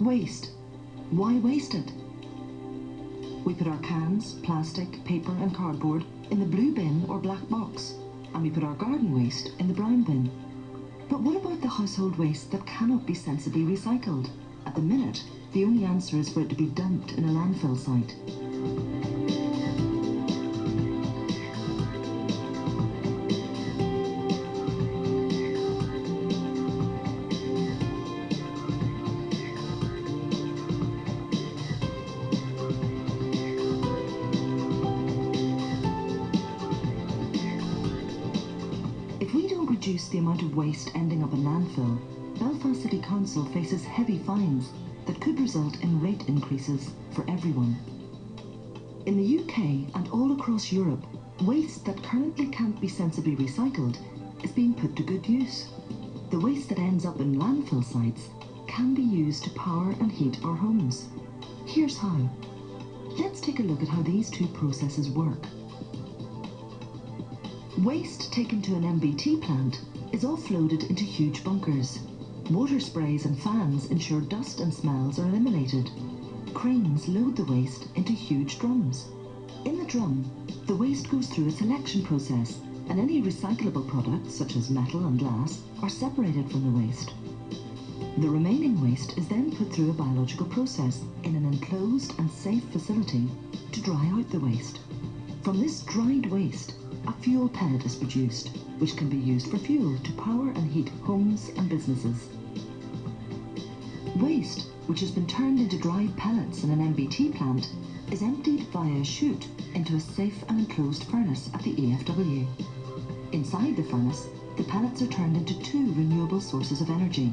Waste. Why waste it? We put our cans, plastic, paper and cardboard in the blue bin or black box, and we put our garden waste in the brown bin. But what about the household waste that cannot be sensibly recycled? At the minute, the only answer is for it to be dumped in a landfill site. If we don't reduce the amount of waste ending up in landfill, Belfast City Council faces heavy fines that could result in rate increases for everyone. In the UK and all across Europe, waste that currently can't be sensibly recycled is being put to good use. The waste that ends up in landfill sites can be used to power and heat our homes. Here's how. Let's take a look at how these two processes work. Waste taken to an MBT plant is offloaded into huge bunkers. Water sprays and fans ensure dust and smells are eliminated. Cranes load the waste into huge drums. In the drum, the waste goes through a selection process, and any recyclable products, such as metal and glass, are separated from the waste. The remaining waste is then put through a biological process in an enclosed and safe facility to dry out the waste. From this dried waste, a fuel pellet is produced, which can be used for fuel to power and heat homes and businesses. Waste, which has been turned into dried pellets in an MBT plant, is emptied via a chute into a safe and enclosed furnace at the EFW. Inside the furnace, the pellets are turned into two renewable sources of energy.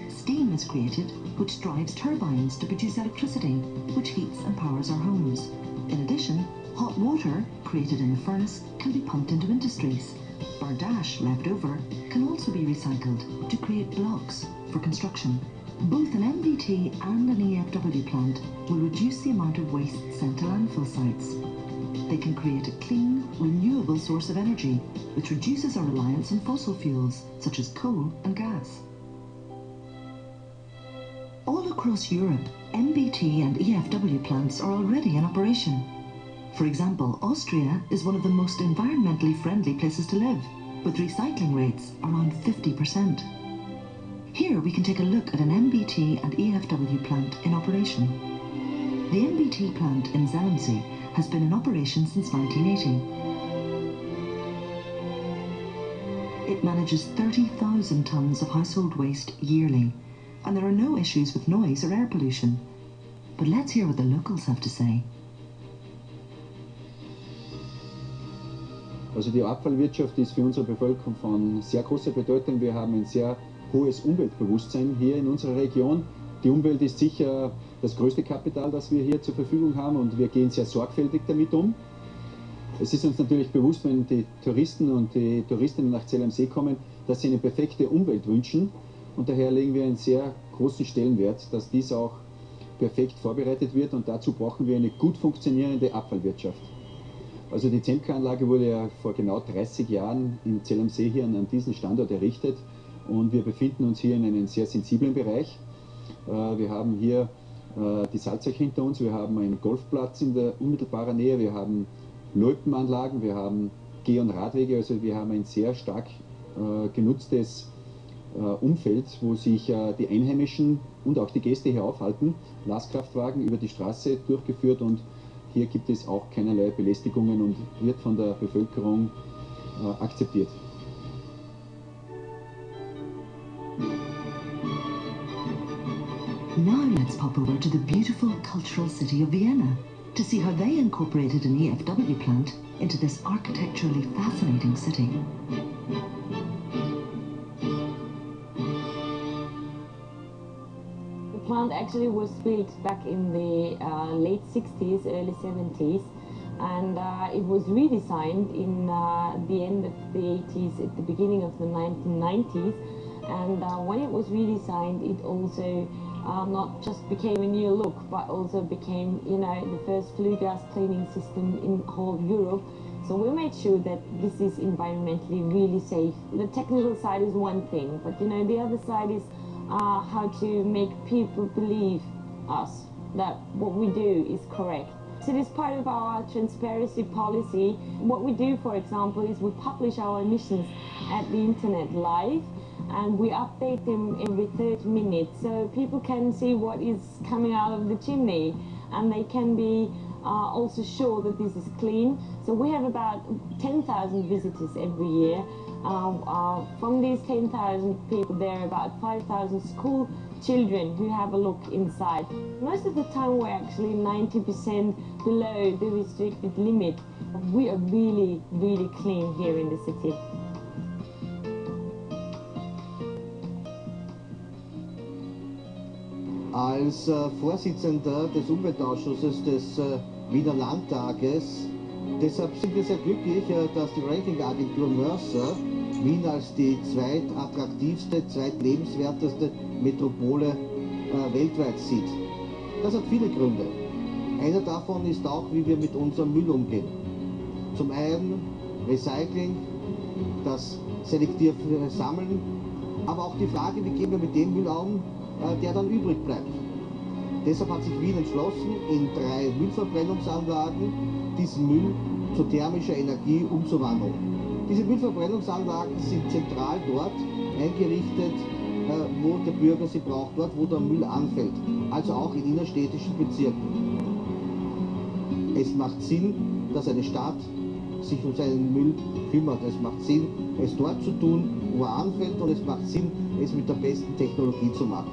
Steam is created, which drives turbines to produce electricity, which heats and powers our homes. In addition, hot water, created in the furnace, can be pumped into industries. Burnt ash, left over, can also be recycled to create blocks for construction. Both an MBT and an EFW plant will reduce the amount of waste sent to landfill sites. They can create a clean, renewable source of energy, which reduces our reliance on fossil fuels, such as coal and gas. All across Europe, MBT and EFW plants are already in operation. For example, Austria is one of the most environmentally friendly places to live, with recycling rates around 50%. Here we can take a look at an MBT and EFW plant in operation. The MBT plant in Zelensee has been in operation since 1980. It manages 30,000 tonnes of household waste yearly, and there are no issues with noise or air pollution. But let's hear what the locals have to say. Also die Abfallwirtschaft ist für unsere Bevölkerung von sehr großer Bedeutung. Wir haben ein sehr hohes Umweltbewusstsein hier in unserer Region. Die Umwelt ist sicher das größte Kapital, das wir hier zur Verfügung haben, und wir gehen sehr sorgfältig damit um. Es ist uns natürlich bewusst, wenn die Touristen und die Touristinnen nach Zell am See kommen, dass sie eine perfekte Umwelt wünschen, und daher legen wir einen sehr großen Stellenwert, dass dies auch perfekt vorbereitet wird, und dazu brauchen wir eine gut funktionierende Abfallwirtschaft. Also die Zemka-Anlage wurde ja vor genau 30 Jahren in Zell am See hier an diesem Standort errichtet, und wir befinden uns hier in einem sehr sensiblen Bereich. Wir haben hier die Salzach hinter uns, wir haben einen Golfplatz in der unmittelbaren Nähe, wir haben Loipenanlagen, wir haben Geh- und Radwege, also wir haben ein sehr stark genutztes Umfeld, wo sich die Einheimischen und auch die Gäste hier aufhalten. Lastkraftwagen über die Straße durchgeführt, und hier gibt es auch keinerlei Belästigungen und wird von der Bevölkerung akzeptiert. Now let's pop over to the beautiful cultural city of Vienna to see how they incorporated an EFW plant into this architecturally fascinating city. The plant actually was built back in the late 60s, early 70s, and it was redesigned in the end of the 80s, at the beginning of the 1990s. And when it was redesigned, it also not just became a new look, but also became, you know, the first flue gas cleaning system in whole Europe. So we made sure that this is environmentally really safe. The technical side is one thing, but you know, the other side is how to make people believe us that what we do is correct. So it is part of our transparency policy. What we do, for example, is we publish our emissions at the internet live, and we update them every 30 minutes so people can see what is coming out of the chimney, and they can be also sure that this is clean. So we have about 10,000 visitors every year. From these 10,000 people, there are about 5,000 school children who have a look inside. Most of the time we're actually 90% below the restricted limit. We are really, really clean here in the city. Als Vorsitzender des Umweltausschusses des Wiener Landtages, deshalb sind wir sehr glücklich, dass die Rankingagentur Mercer Wien als die zweitattraktivste, zweitlebenswerteste Metropole weltweit sieht. Das hat viele Gründe. Einer davon ist auch, wie wir mit unserem Müll umgehen. Zum einen Recycling, das selektive Sammeln, aber auch die Frage, wie gehen wir mit dem Müll um, der dann übrig bleibt. Deshalb hat sich Wien entschlossen, in 3 Müllverbrennungsanlagen diesen Müll zu thermischer Energie umzuwandeln. Diese Müllverbrennungsanlagen sind zentral dort eingerichtet, wo der Bürger sie braucht, dort wo der Müll anfällt, also auch in innerstädtischen Bezirken. Es macht Sinn, dass eine Stadt sich um seinen Müll kümmert. Es macht Sinn, es dort zu tun, wo er anfällt, und es macht Sinn, es mit der besten Technologie zu machen.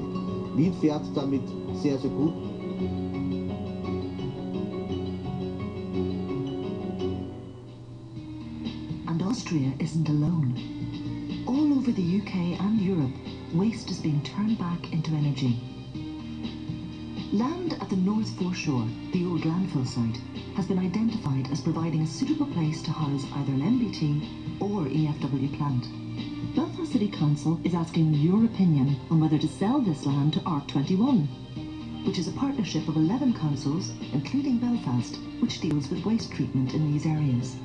Wien fährt damit sehr, sehr gut. And Austria isn't alone. All over the UK and Europe, waste is being turned back into energy. Land at the North Foreshore, the old landfill site, has been identified as providing a suitable place to house either an MBT or EFW plant. Belfast City Council is asking your opinion on whether to sell this land to ARC21, which is a partnership of 11 councils, including Belfast, which deals with waste treatment in these areas.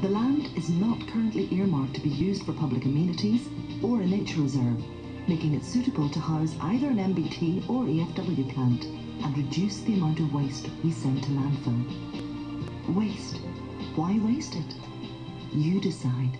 The land is not currently earmarked to be used for public amenities or a nature reserve, making it suitable to house either an MBT or EFW plant and reduce the amount of waste we send to landfill. Waste. Why waste it? You decide.